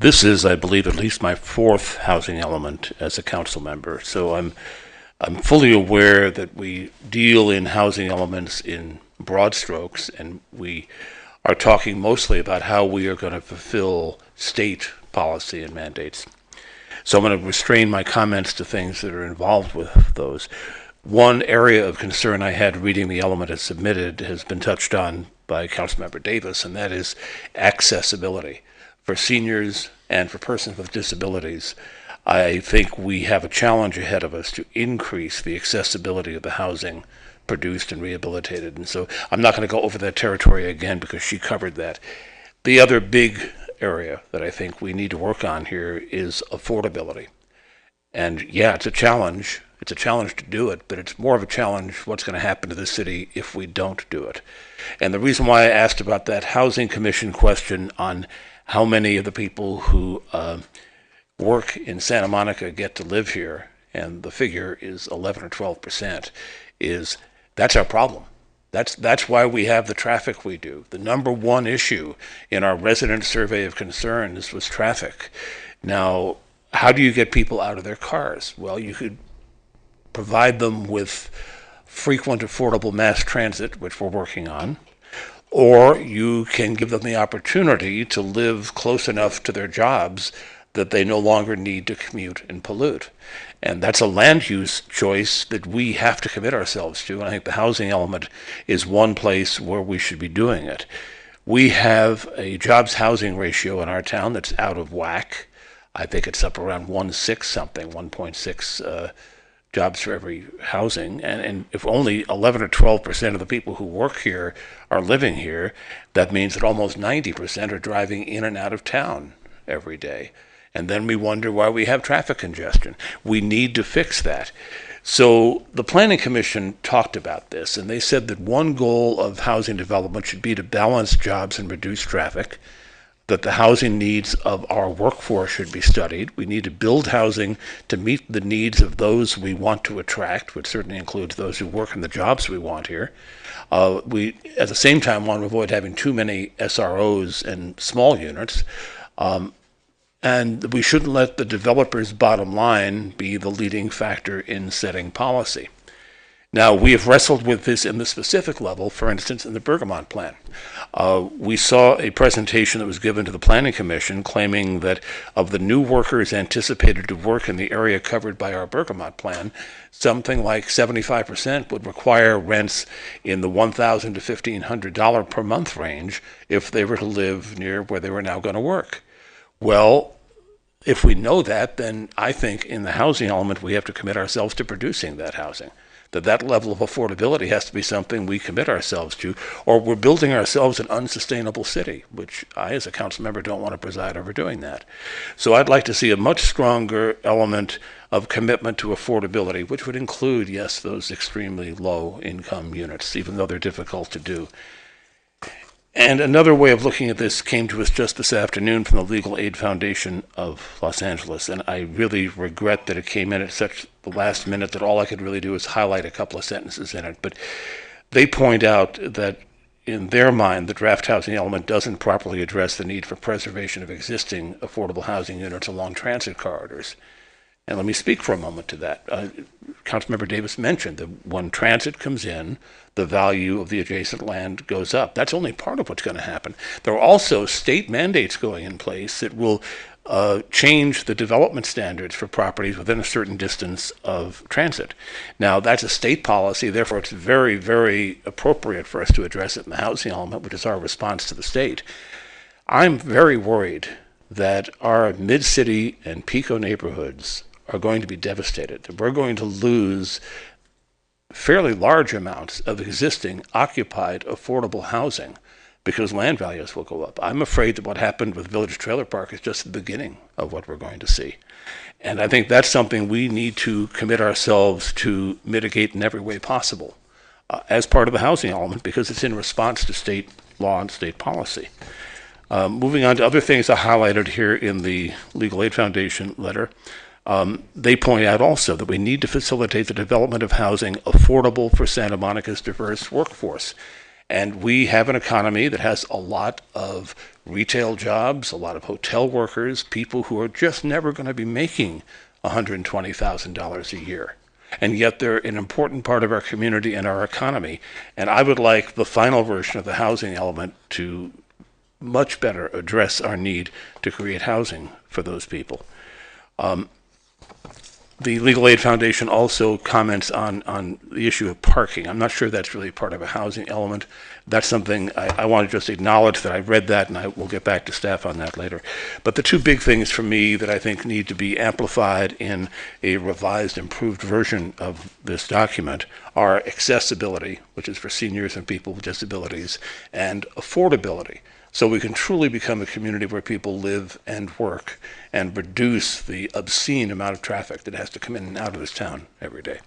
This is, I believe, at least my fourth housing element as a council member. So I'm fully aware that we deal in housing elements in broad strokes, and we are talking mostly about how we are going to fulfill state policy and mandates. So I'm going to restrain my comments to things that are involved with those. One area of concern I had reading the element as submitted has been touched on by Councilmember Davis, and that is accessibility. For seniors and for persons with disabilities, I think we have a challenge ahead of us to increase the accessibility of the housing produced and rehabilitated. And so I'm not going to go over that territory again because she covered that. The other big area that I think we need to work on here is affordability. And yeah, it's a challenge. It's a challenge to do it, but it's more of a challenge what's going to happen to the city if we don't do it. And the reason why I asked about that Housing Commission question on how many of the people who work in Santa Monica get to live here, and the figure is 11 or 12%, is that's our problem. That's why we have the traffic we do. The number one issue in our resident survey of concerns was traffic. Now, how do you get people out of their cars? Well, you could provide them with frequent, affordable mass transit, which we're working on, or you can give them the opportunity to live close enough to their jobs that they no longer need to commute and pollute. And that's a land use choice that we have to commit ourselves to, and I think the housing element is one place where we should be doing it. We have a jobs housing ratio in our town that's out of whack. I think it's up around 1.6 something, 1.6 jobs for every housing, and if only 11 or 12% of the people who work here are living here, that means that almost 90% are driving in and out of town every day. And then we wonder why we have traffic congestion. We need to fix that. So the Planning Commission talked about this, and they said that one goal of housing development should be to balance jobs and reduce traffic, that the housing needs of our workforce should be studied. We need to build housing to meet the needs of those we want to attract, which certainly includes those who work in the jobs we want here. We, at the same time, want to avoid having too many SROs and small units. And we shouldn't let the developer's bottom line be the leading factor in setting policy. Now, we have wrestled with this in the specific level, for instance, in the Bergamot Plan. We saw a presentation that was given to the Planning Commission claiming that of the new workers anticipated to work in the area covered by our Bergamot Plan, something like 75% would require rents in the $1,000 to $1,500 per month range if they were to live near where they were now going to work. Well, if we know that, then I think in the housing element we have to commit ourselves to producing that housing. That level of affordability has to be something we commit ourselves to, or we're building ourselves an unsustainable city, which I, as a council member, don't want to preside over doing that. So I'd like to see a much stronger element of commitment to affordability, which would include, yes, those extremely low income units, even though they're difficult to do. And another way of looking at this came to us just this afternoon from the Legal Aid Foundation of Los Angeles, and I really regret that it came in at such the last minute that all I could really do is highlight a couple of sentences in it. But they point out that in their mind, the draft housing element doesn't properly address the need for preservation of existing affordable housing units along transit corridors. And let me speak for a moment to that. Councilmember Davis mentioned that when transit comes in, the value of the adjacent land goes up. That's only part of what's going to happen. There are also state mandates going in place that will change the development standards for properties within a certain distance of transit. Now, that's a state policy, therefore it's very, very appropriate for us to address it in the housing element, which is our response to the state. I'm very worried that our mid-city and Pico neighborhoods are going to be devastated, that we're going to lose fairly large amounts of existing occupied affordable housing because land values will go up. I'm afraid that what happened with Village Trailer Park is just the beginning of what we're going to see. And I think that's something we need to commit ourselves to mitigate in every way possible as part of the housing element, because it's in response to state law and state policy. Moving on to other things I highlighted here in the Legal Aid Foundation letter, they point out also that we need to facilitate the development of housing affordable for Santa Monica's diverse workforce. And we have an economy that has a lot of retail jobs, a lot of hotel workers, people who are just never going to be making $120,000 a year. And yet they're an important part of our community and our economy. And I would like the final version of the housing element to much better address our need to create housing for those people. The Legal Aid Foundation also comments on the issue of parking. I'm not sure that's really part of a housing element. That's something I want to just acknowledge that I've read that, and I will get back to staff on that later. But the two big things for me that I think need to be amplified in a revised, improved version of this document are accessibility, which is for seniors and people with disabilities, and affordability, so we can truly become a community where people live and work and reduce the obscene amount of traffic that has to come in and out of this town every day.